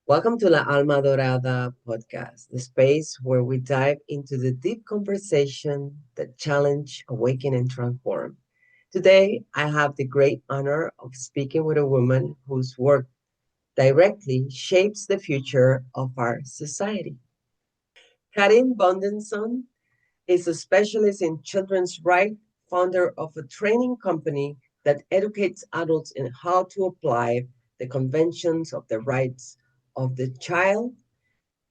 Welcome to La Alma Dorada Podcast, the space where we dive into the deep conversation that challenge, awaken, and transform. Today, I have the great honor of speaking with a woman whose work directly shapes the future of our society. Karin Bondeson is a specialist in children's rights, founder of a training company that educates adults in how to apply the conventions of the rights of the child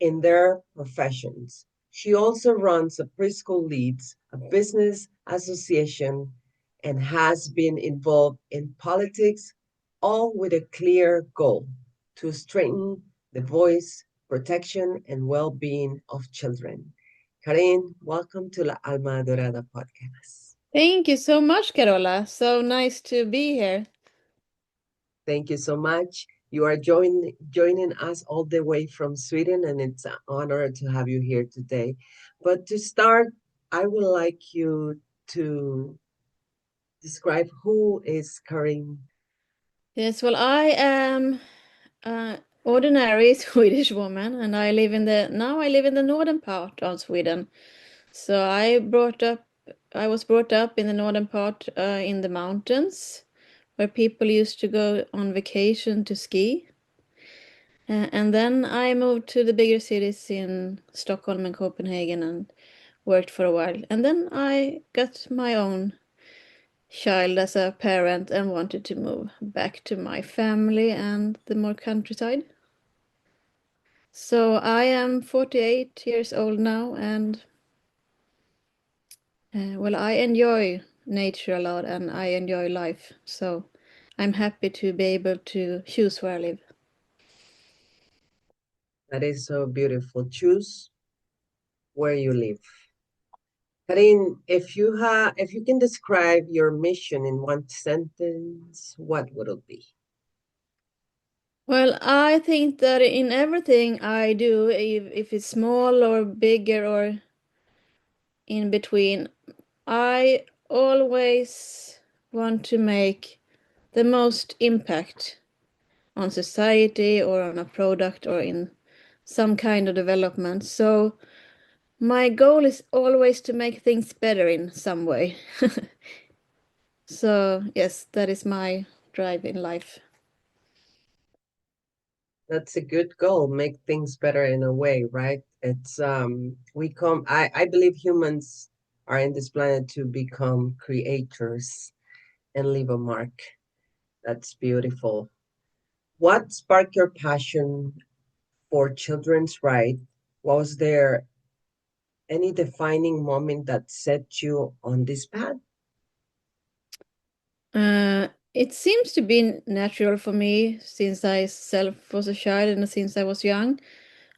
in their professions. She also runs a preschool leads, a business association, and has been involved in politics, all with a clear goal to strengthen the voice, protection, and well being of children. Karin, welcome to La Alma Dorada podcast. Thank you so much, Karola. So nice to be here. Thank you so much. You are joining us all the way from Sweden, and it's an honor to have you here today. But to start, I would like you to describe who is Karin. Yes, well, I am an ordinary Swedish woman, and I live in the northern part of Sweden. So I was brought up in the northern part, in the mountains, where people used to go on vacation to ski. And then I moved to the bigger cities in Stockholm and Copenhagen and worked for a while. And then I got my own child as a parent and wanted to move back to my family and the more countryside. So I am 48 years old now, and well, I enjoy nature a lot and I enjoy life. So I'm happy to be able to choose where I live. That is so beautiful. Choose where you live. Karin, if you can describe your mission in one sentence, what would it be? Well, I think that in everything I do, if it's small or bigger or in between, I always want to make the most impact on society or on a product or in some kind of development. So my goal is always to make things better in some way. So yes, that is my drive in life. That's a good goal. Make things better in a way, right? It's I believe humans are in this planet to become creators and leave a mark. That's beautiful. What sparked your passion for children's rights? Was there any defining moment that set you on this path? It seems to be natural for me since I self was a child and since I was young.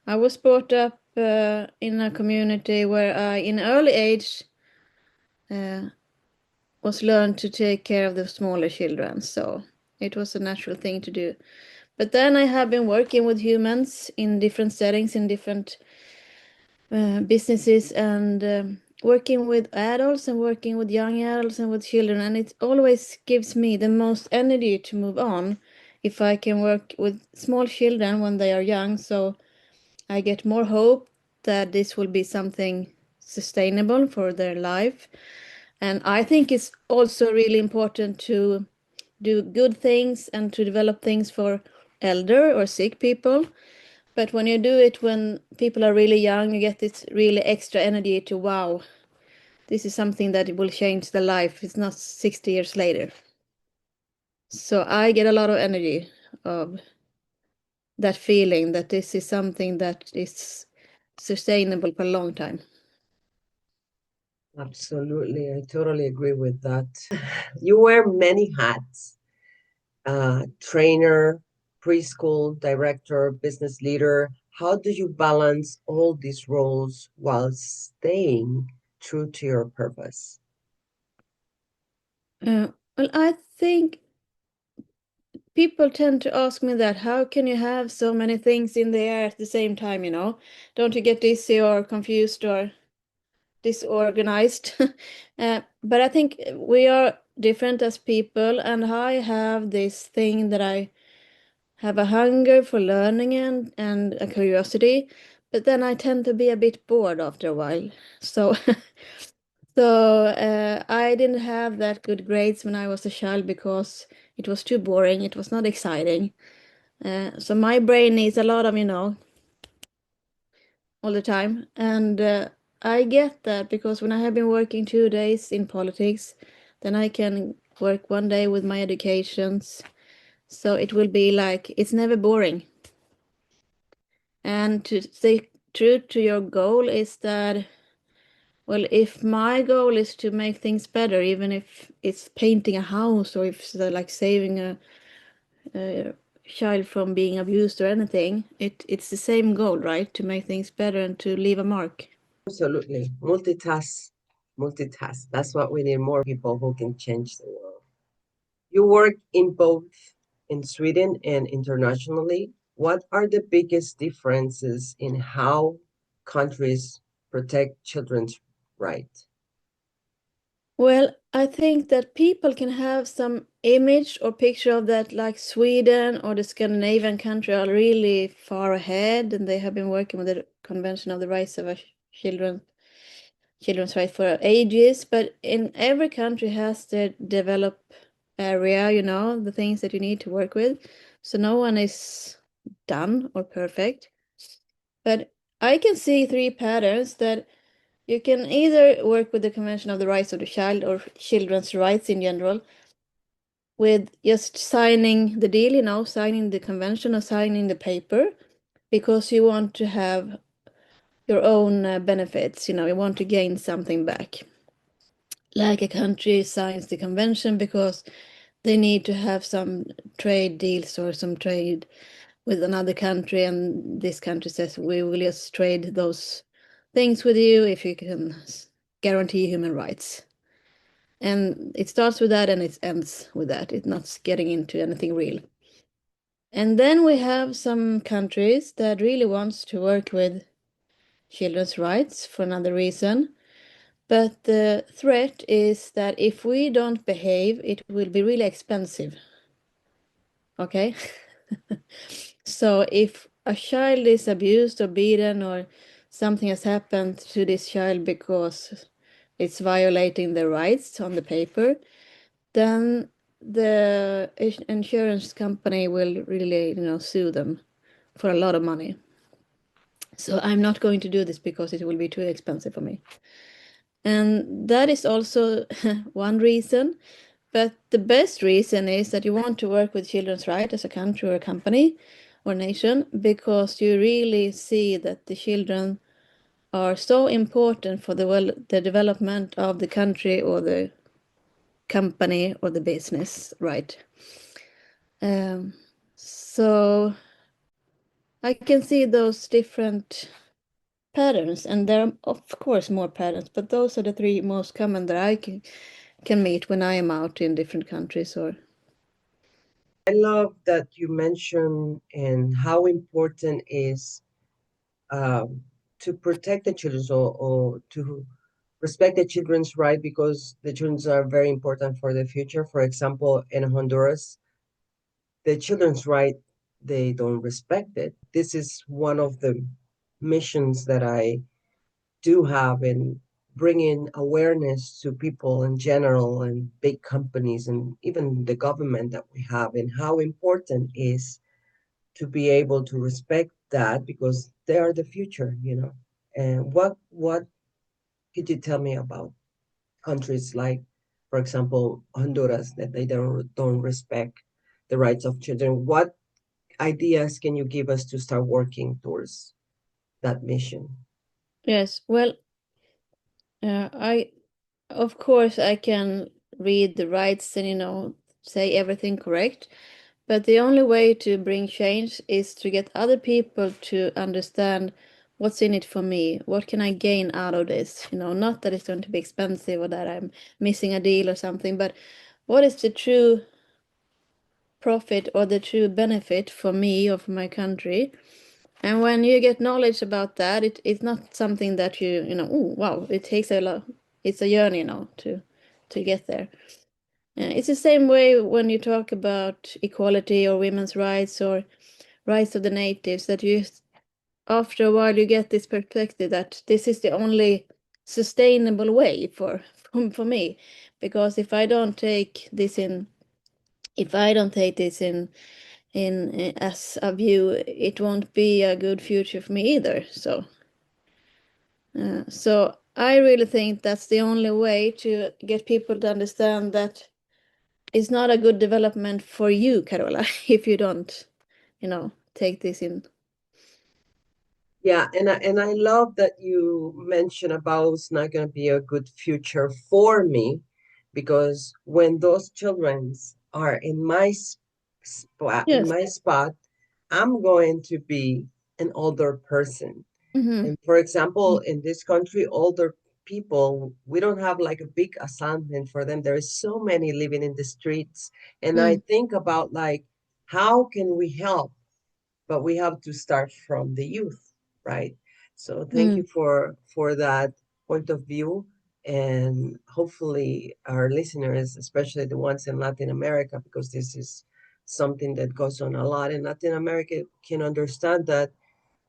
I was brought up in a community where I, in early age, uh, was learned to take care of the smaller children. So it was a natural thing to do. But then I have been working with humans in different settings, in different businesses, and working with adults and working with young adults and with children. And it always gives me the most energy to move on if I can work with small children when they are young. So I get more hope that this will be something sustainable for their life. And I think it's also really important to do good things and to develop things for elder or sick people. But when you do it when people are really young, you get this really extra energy to, wow, this is something that will change the life. It's not 60 years later. So I get a lot of energy of that feeling that this is something that is sustainable for a long time. Absolutely, I totally agree with that. You wear many hats, trainer, preschool director, business leader. How do you balance all these roles while staying true to your purpose? Well, I think people tend to ask me that, how can you have so many things in the air at the same time, you know? Don't you get dizzy or confused or disorganized? But I think we are different as people, and I have this thing that I have a hunger for learning and a curiosity, but then I tend to be a bit bored after a while. So I didn't have that good grades when I was a child because it was too boring. It was not exciting. So my brain needs a lot of, all the time. And I get that because when I have been working 2 days in politics, then I can work one day with my educations. So it will be like it's never boring. And to stay true to your goal is that, well, if my goal is to make things better, even if it's painting a house or if it's like saving a child from being abused or anything, it's the same goal, right? To make things better and to leave a mark. Absolutely. Multitask. Multitask. That's what we need, more people who can change the world. You work in both in Sweden and internationally. What are the biggest differences in how countries protect children's rights? Well, I think that people can have some image or picture of that, like Sweden or the Scandinavian country are really far ahead, and they have been working with the Convention of the Rights of Children, children's rights for ages. But in every country has their developed area, the things that you need to work with. So no one is done or perfect. But I can see three patterns that you can either work with the Convention of the Rights of the Child or children's rights in general with just signing the deal, signing the convention or signing the paper because you want to have your own benefits, you want to gain something back. Like a country signs the convention because they need to have some trade deals or some trade with another country, and this country says we will just trade those things with you if you can guarantee human rights. And it starts with that and it ends with that. It's not getting into anything real. And then we have some countries that really wants to work with children's rights for another reason. But the threat is that if we don't behave, it will be really expensive. Okay? So if a child is abused or beaten or something has happened to this child because it's violating the rights on the paper, then the insurance company will really, sue them for a lot of money. So I'm not going to do this because it will be too expensive for me. And that is also one reason. But the best reason is that you want to work with children's rights as a country or a company or nation because you really see that the children are so important for the development of the country or the company or the business, right? Um, so I can see those different patterns, and there are of course more patterns, but those are the three most common that I can meet when I am out in different countries or. I love that you mentioned and how important is um, to protect the children, or to respect the children's right, because the children are very important for the future. For example, in Honduras, the children's right, they don't respect it. This is one of the missions that I do have in bringing awareness to people in general and big companies and even the government that we have, and how important is to be able to respect that, because they are the future. And what could you tell me about countries like, for example, Honduras, that they don't respect the rights of children? What ideas can you give us to start working towards that mission? Yes, well, I of course I can read the rights and say everything correct, but the only way to bring change is to get other people to understand what's in it for me. What can I gain out of this? Not that it's going to be expensive or that I'm missing a deal or something, but what is the true profit or the true benefit for me or for my country? And when you get knowledge about that, it's not something that oh wow, it takes a lot. It's a journey, to get there. It's the same way when you talk about equality or women's rights or rights of the natives, that you after a while you get this perspective that this is the only sustainable way for me, because if I don't take this in as a view, it won't be a good future for me either. So I really think that's the only way to get people to understand that it's not a good development for you, Karola, if you don't, take this in. Yeah, and I love that you mention about it's not going to be a good future for me, because when those children are in my Yes. spot, I'm going to be an older person. Mm-hmm. And for example, in this country, older people, we don't have like a big assignment for them. There is so many living in the streets. And I Mm. think about like, how can we help? But we have to start from the youth, right? So thank you Mm. for that point of view. And hopefully our listeners, especially the ones in Latin America, because this is something that goes on a lot in Latin America, can understand that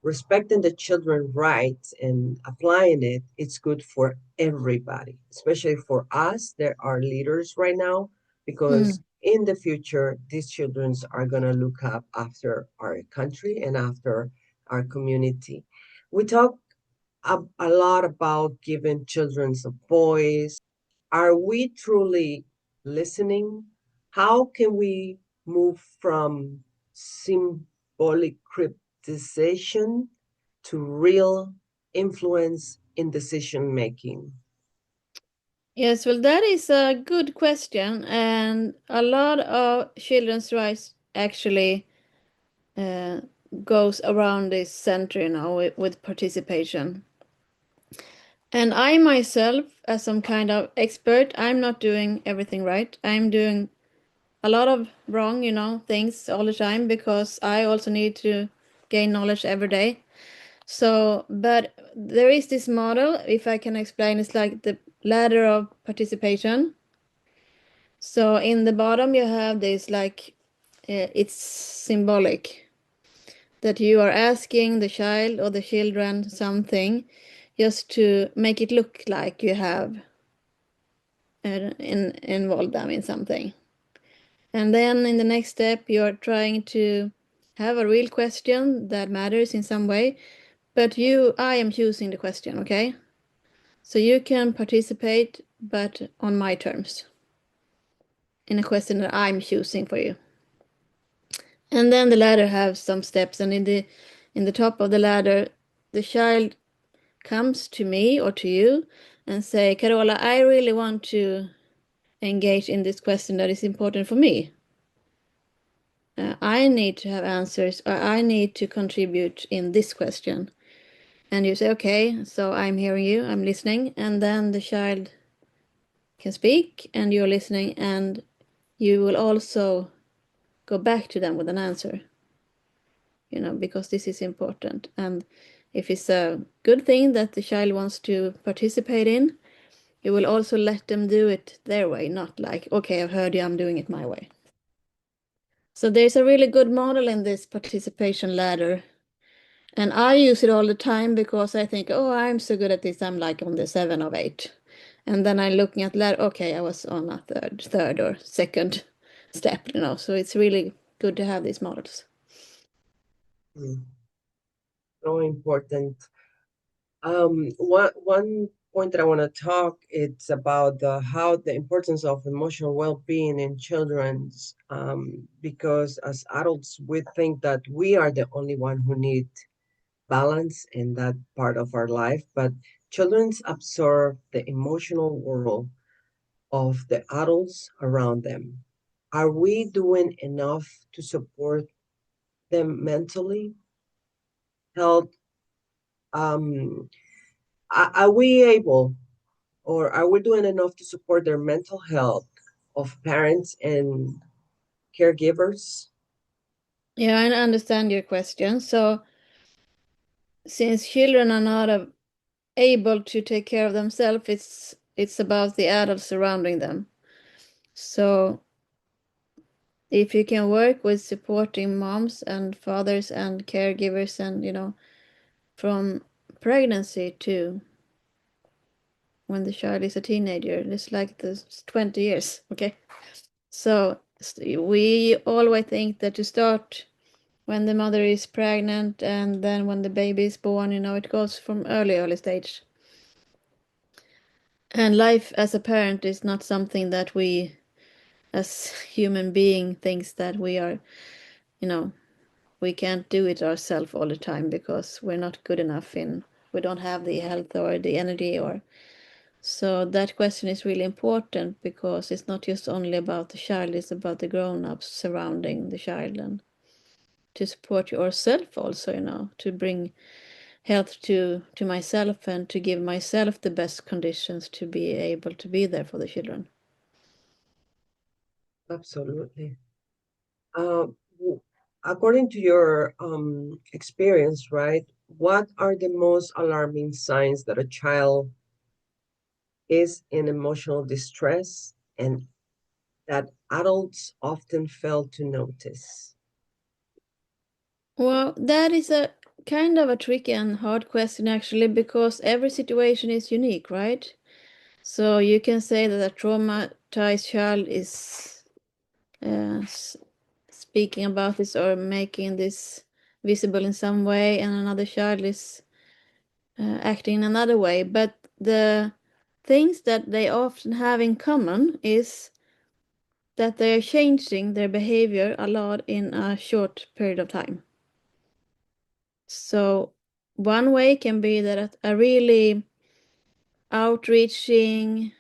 respecting the children's rights and applying it, it's good for everybody, especially for us. There are leaders right now, because Mm. in the future, these children are going to look up after our country and after our community. We talk a lot about giving children a voice. Are we truly listening? How can we move from symbolic cryptization to real influence in decision making? Yes, well, that is a good question, and a lot of children's rights actually uh, goes around this center, with participation. And I myself, as some kind of expert, I'm not doing everything right. I'm doing a lot of wrong, things all the time, because I also need to gain knowledge every day. So, but there is this model, if I can explain, it's like the ladder of participation. So in the bottom you have this like it's symbolic that you are asking the child or the children something just to make it look like you have involved them in something. And then in the next step, you're trying to have a real question that matters in some way, but I am choosing the question, okay? So you can participate, but on my terms, in a question that I'm choosing for you. And then the ladder has some steps, and in the top of the ladder, the child comes to me or to you and say, Karola, I really want to engage in this question that is important for me. I need to have answers, or I need to contribute in this question. And you say, okay, so I'm hearing you, I'm listening. And then the child can speak, and you're listening, and you will also go back to them with an answer, because this is important. And if it's a good thing that the child wants to participate in, you will also let them do it their way, not like, okay, I've heard you, I'm doing it my way. So there's a really good model in this participation ladder. And I use it all the time because I think, oh, I'm so good at this. I'm like on the 7 of 8. And then I'm looking at ladder. Okay, I was on a third or second step. So it's really good to have these models. Mm, so important. One point that I want to talk, it's about how the importance of emotional well-being in children's, because as adults we think that we are the only one who need balance in that part of our life, but children's absorb the emotional world of the adults around them. Are we doing enough to support them mentally, health? Um, are we able, or are we doing enough to support their mental health of parents and caregivers? Yeah, I understand your question. So since children are not able to take care of themselves, it's about the adults surrounding them. So if you can work with supporting moms and fathers and caregivers and, from pregnancy to when the child is a teenager, it's like this 20 years, okay? So we always think that to start when the mother is pregnant and then when the baby is born, it goes from early stage. And life as a parent is not something that we as human being thinks that we are, you know, we can't do it ourselves all the time because we're not good enough we don't have the health or the energy or so that question is really important because it's not just only about the child, it's about the grown-ups surrounding the child and to support yourself also, to bring health to myself and to give myself the best conditions to be able to be there for the children. Absolutely. Uh, According to your experience, right, what are the most alarming signs that a child is in emotional distress and that adults often fail to notice? Well, that is a kind of a tricky and hard question actually because every situation is unique, right? So you can say that a traumatized child is speaking about this or making this visible in some way, and another child is acting in another way. But the things that they often have in common is that they are changing their behavior a lot in a short period of time. So one way can be that a really outreaching,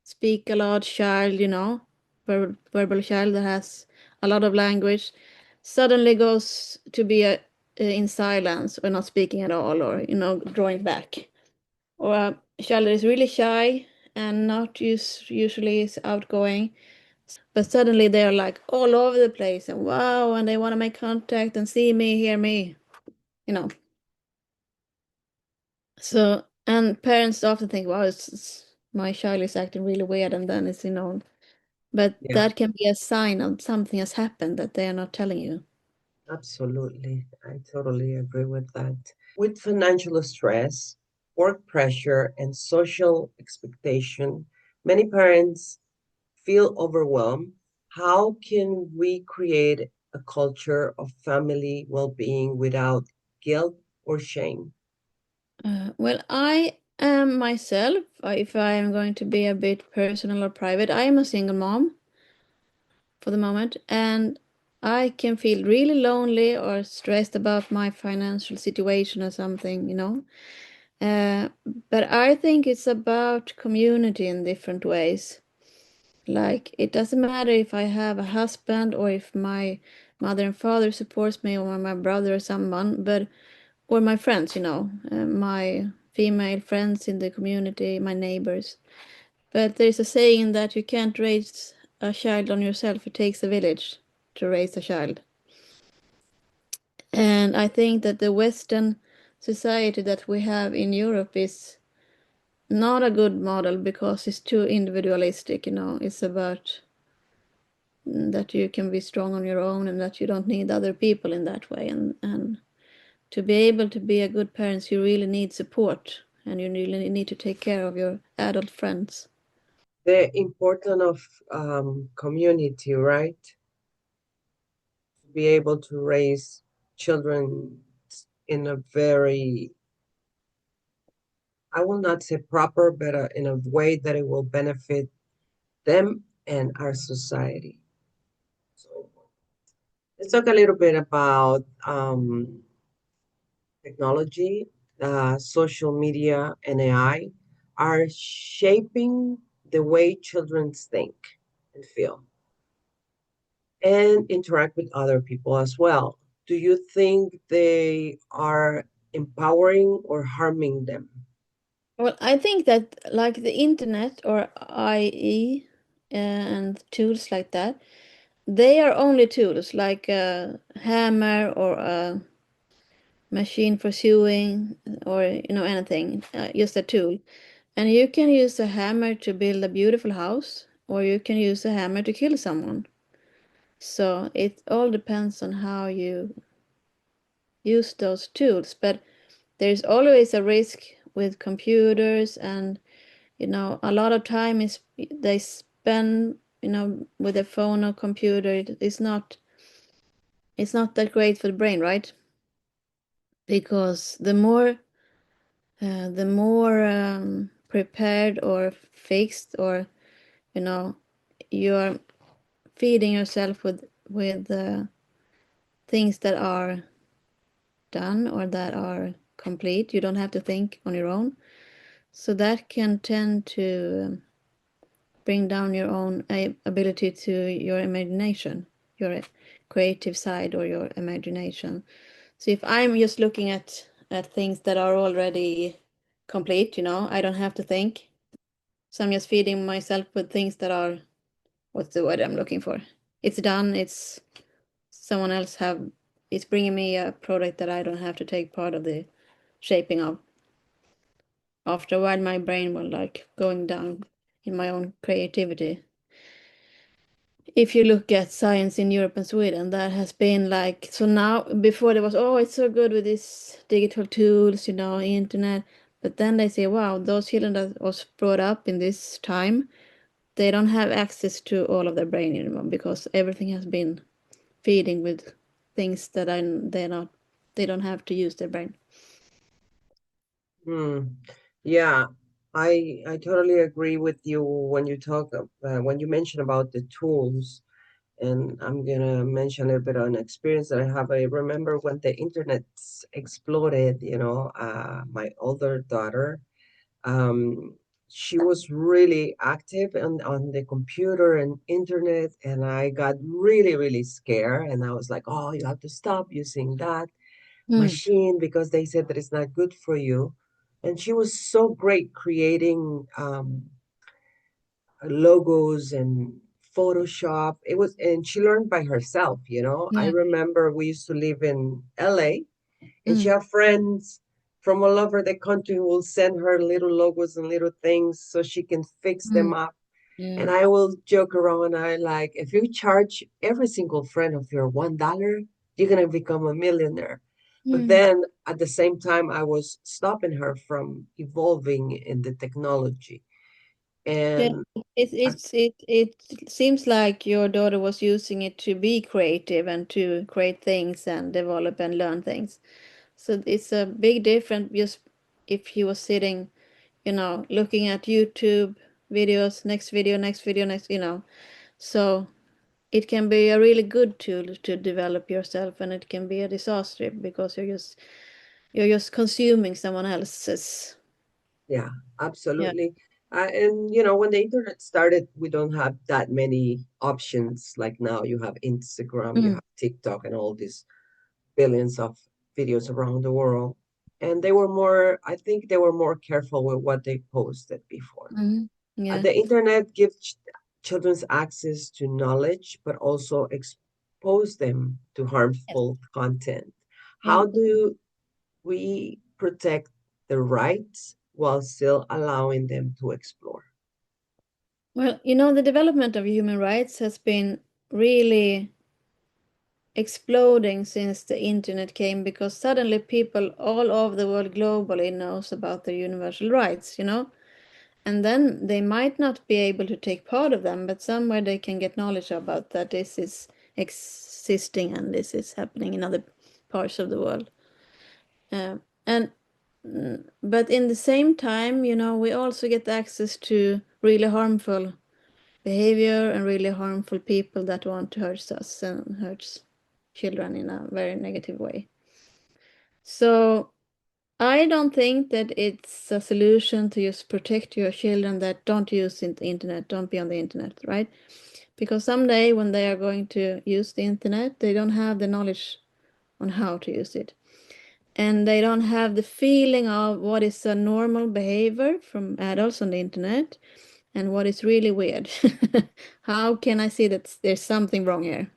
speak a lot child, verbal child that has a lot of language, suddenly goes to be in silence or not speaking at all or, drawing back. Or a child that is really shy and not usually is outgoing, but suddenly they're like all over the place and wow, and they want to make contact and see me, hear me, you know. So, and parents often think, wow, my child is acting really weird, and then it's, but Yeah, that can be a sign of something has happened that they are not telling you. absolutely. I totally agree with that. With financial stress, work pressure, and social expectation, many parents feel overwhelmed. How can we create a culture of family well being without guilt or shame? Well, I am myself, if I am going to be a bit personal or private, I am a single mom for the moment, and I can feel really lonely or stressed about my financial situation or something, Uh, but I think it's about community in different ways. Like, it doesn't matter if I have a husband or if my mother and father supports me or my brother or someone, but or my friends, my female friends in the community, my neighbors. But there's a saying that you can't raise a child on yourself. It takes a village to raise a child. And I think that the Western society that we have in Europe is not a good model because it's too individualistic, It's about that you can be strong on your own and that you don't need other people in that way. And to be able to be a good parent, you really need support and you really need to take care of your adult friends. The importance of community, right? To be able to raise children in a very, I will not say proper, but in a way that it will benefit them and our society. So let's talk a little bit about technology, social media, and AI are shaping the way children think and feel and interact with other people as well. Do you think they are empowering or harming them? Well, I think that like the internet or IE and tools like that, they are only tools like a hammer or a machine for sewing or anything, just a tool. And you can use a hammer to build a beautiful house or you can use a hammer to kill someone. So it all depends on how you use those tools. But there's always a risk with computers, and a lot of time is they spend with a phone or computer. It's not that great for the brain, right? Because the more prepared or fixed, or you're feeding yourself with things that are done or that are complete, you don't have to think on your own. So that can tend to bring down your own ability to your imagination, your creative side or your imagination. So if I'm just looking at things that are already complete, I don't have to think. So I'm just feeding myself with things that are, what's the word I'm looking for? It's done. It's someone else have. It's bringing me a product that I don't have to take part of the shaping of. After a while, my brain will like going down in my own creativity. If you look at science in Europe and Sweden, that has been like, so now, before there was, oh, it's so good with these digital tools, internet. But then they say, wow, those children that was brought up in this time, they don't have access to all of their brain anymore because everything has been feeding with things that they don't have to use their brain. Hmm. Yeah, I totally agree with you when you when you mention about the tools, and I'm gonna mention a little bit on experience that I have. I remember when the internet exploded, my older daughter, um, she was really active on the computer and internet, and I got really, really scared, and I was like, oh, you have to stop using that Mm. machine because they said that it's not good for you. And she was so great creating logos and Photoshop. And she learned by herself, I Yeah. remember we used to live in LA, and she Mm. had friends from all over the country who will send her little logos and little things so she can fix them Mm. up. Yeah. And I will joke around. I like, if you charge every single friend of your $1, you're gonna become a millionaire. But Mm. then at the same time, I was stopping her from evolving in the technology. Yeah, And I, it seems like your daughter was using it to be creative and to create things and develop and learn things. So it's a big difference just if he was sitting, looking at YouTube videos, next video, next video, next. So it can be a really good tool to develop yourself, and it can be a disaster because you're just consuming someone else's. yeah, Yeah. absolutely. And when the internet started, we don't have that many options like now. You have Instagram, you Mm. have TikTok, and all these billions of videos around the world. And they were more, I think they were more careful with what they posted before. Mhm. Yeah. The internet gives children access to knowledge, but also expose them to Yes. harmful content. Yeah. How do we protect the rights while still allowing them to explore? Well, the development of human rights has been really exploding since the internet came because suddenly people all over the world globally knows about the universal rights. And then they might not be able to take part of them, but somewhere they can get knowledge about that this is existing and this is happening in other parts of the world. Uh, and but in the same time, we also get access to really harmful behavior and really harmful people that want to hurt us and hurts children in a very negative way. So I don't think that it's a solution to just protect your children that don't use the internet, don't be on the internet, right? Because someday when they are going to use the internet, they don't have the knowledge on how to use it. And they don't have the feeling of what is a normal behavior from adults on the internet and what is really weird. How can I see that there's something wrong here?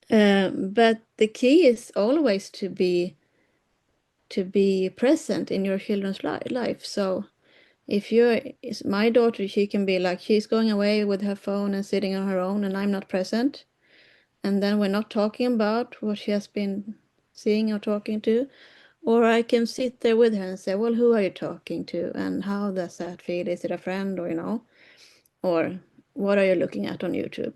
But the key is always to be present in your children's life. So If you're my daughter, she can be like she's going away with her phone and sitting on her own, and I'm not present, and then we're not talking about what she has been seeing or talking to. Or I can sit there with her and say, well, who are you talking to? And how does that feel? Is it a friend or, or what are you looking at on YouTube?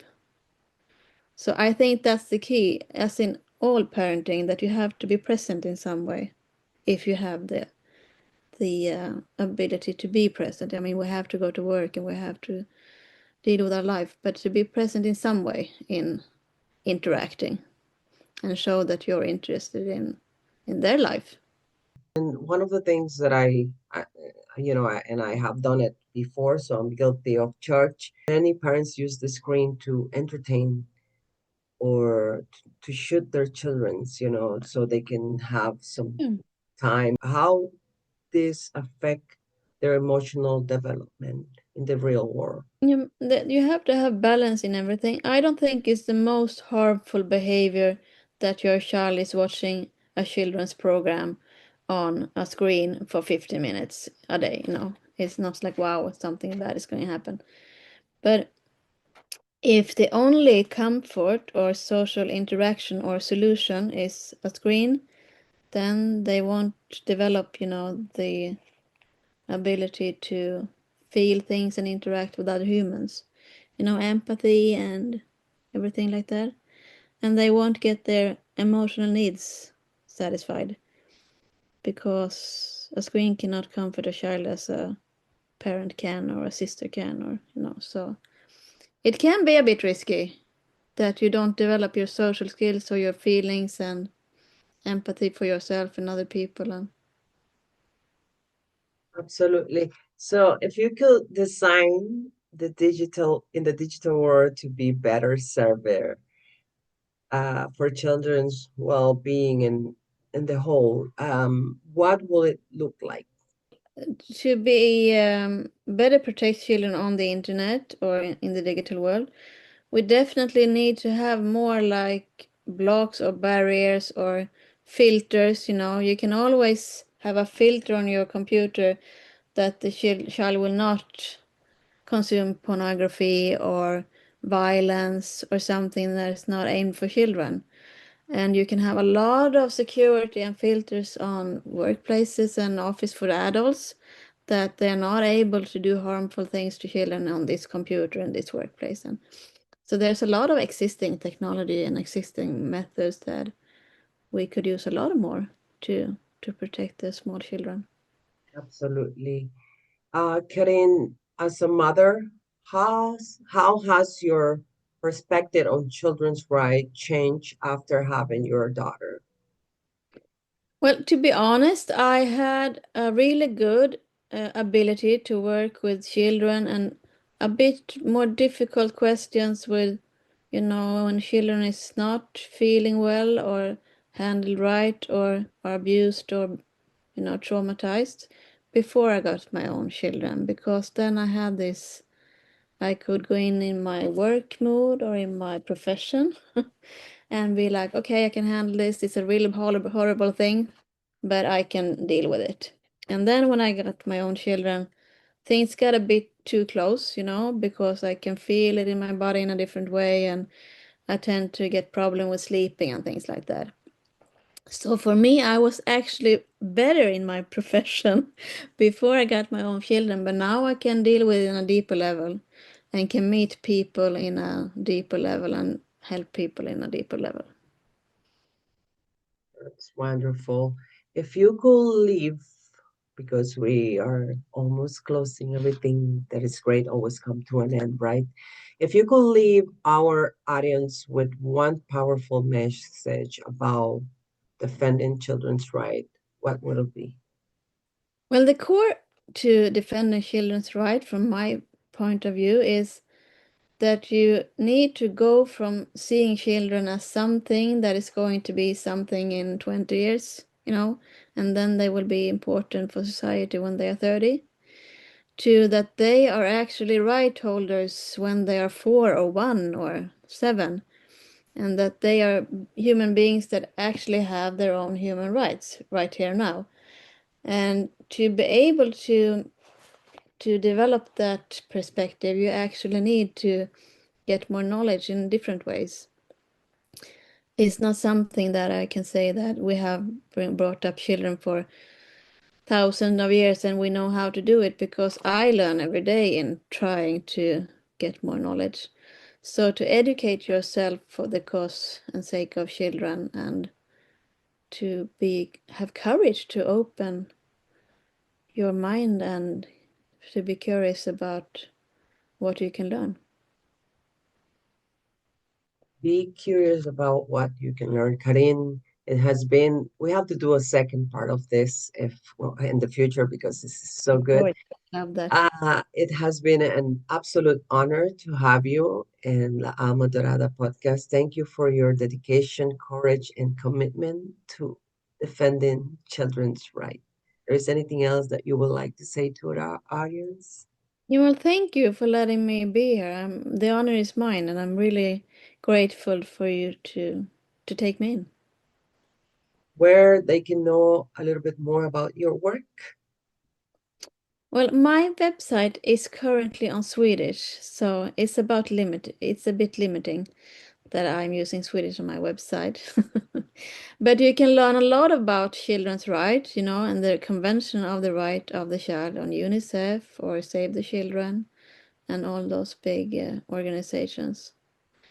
So I think that's the key, as in all parenting, that you have to be present in some way if you have the ability to be present. I mean, we have to go to work and we have to deal with our life, but to be present in some way in interacting and show that you're interested in their life. And one of the things that and I have done it before, so I'm guilty of church. Many parents use the screen to entertain or to shoot their children's, so they can have some Mm. time. How this affect their emotional development in the real world? You have to have balance in everything. I don't think it's the most harmful behavior that your child is watching a children's program on a screen for 15 minutes a day. It's not like, wow, something bad is going to happen. But if the only comfort or social interaction or solution is a screen, then they won't develop, the ability to feel things and interact with other humans, empathy and everything like that. And they won't get their emotional needs satisfied because a screen cannot comfort a child as a parent can or a sister can, or, so it can be a bit risky that you don't develop your social skills or your feelings and empathy for yourself and other people. And Absolutely. So if you could design the digital world to be better server for children's well-being in the whole, what will it look like? to be better protect children on the internet or in the digital world, we definitely need to have more like blocks or barriers or filters. You can always have a filter on your computer that the child will not consume pornography or violence or something that is not aimed for children. And you can have a lot of security and filters on workplaces and office for adults that they're not able to do harmful things to children on this computer in this workplace. And so there's a lot of existing technology and existing methods that we could use a lot more to protect the small children. Absolutely. Karin, as a mother, how has your perspective on children's rights changed after having your daughter? Well, to be honest, I had a really good ability to work with children and a bit more difficult questions with, when children is not feeling well or handled right or are abused or, traumatized before I got my own children, because then I had this, I could go in my work mood or in my profession and be like, okay, I can handle this. It's a really horrible thing, but I can deal with it. And then when I got my own children, things got a bit too close, because I can feel it in my body in a different way, and I tend to get problem with sleeping and things like that. So for me, I was actually better in my profession before I got my own children, but now I can deal with it on a deeper level and can meet people in a deeper level and help people in a deeper level. That's wonderful. If you could leave, because we are almost closing, everything that is great always come to an end, right? If you could leave our audience with one powerful message about defending children's right, what would it be? Well, the core to defending children's right, from my point of view, is that you need to go from seeing children as something that is going to be something in 20 years, and then they will be important for society when they are 30, to that they are actually right holders when they are 4 or 1 or 7, and that they are human beings that actually have their own human rights right here now. And to be able to to develop that perspective, you actually need to get more knowledge in different ways. It's not something that I can say that we have brought up children for thousands of years and we know how to do it, because I learn every day in trying to get more knowledge. So to educate yourself for the cause and sake of children, and to have courage to open your mind and to be curious about what you can learn. Be curious about what you can learn. Karin, we have to do a second part of this if well, in the future because this is so Of good. course, I love that. It has been an absolute honor to have you in La Alma Dorada podcast. Thank you for your dedication, courage, and commitment to defending children's rights. There is anything else that you would like to say to our audience? Yeah, well, thank you for letting me be here. The honor is mine, and I'm really grateful for you to take me in. Where they can know a little bit more about your work? Well, my website is currently on Swedish, so it's about limit. It's a bit limiting that I'm using Swedish on my website. But you can learn a lot about children's rights, and the Convention of the Right of the Child on UNICEF or Save the Children and all those big organizations.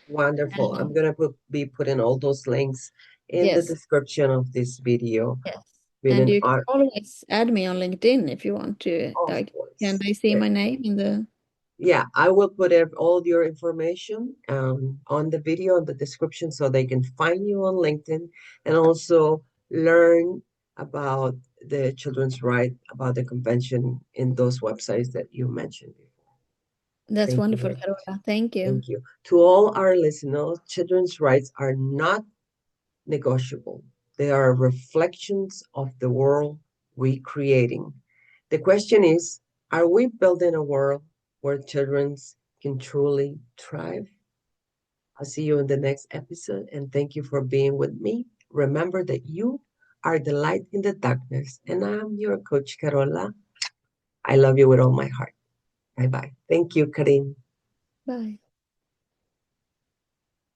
Wonderful. I'm gonna be putting all those links in the Yes, description of this video. yes. Been And an you can honor, always add me on LinkedIn if you want to. of Like, can course. they see my name in the? Yeah, I will put all your information on the video in the description so they can find you on LinkedIn and also learn about the children's right, about the convention in those websites that you mentioned before. That's Thank you wonderful, very much. Karola. Thank you. Thank you. To all our listeners, children's rights are not negotiable. They are reflections of the world we're creating. The question is, are we building a world where children can truly thrive? I'll see you in the next episode and thank you for being with me. Remember that you are the light in the darkness, and I'm your coach, Karola. I love you with all my heart. Bye bye. Thank you, Karin. Bye.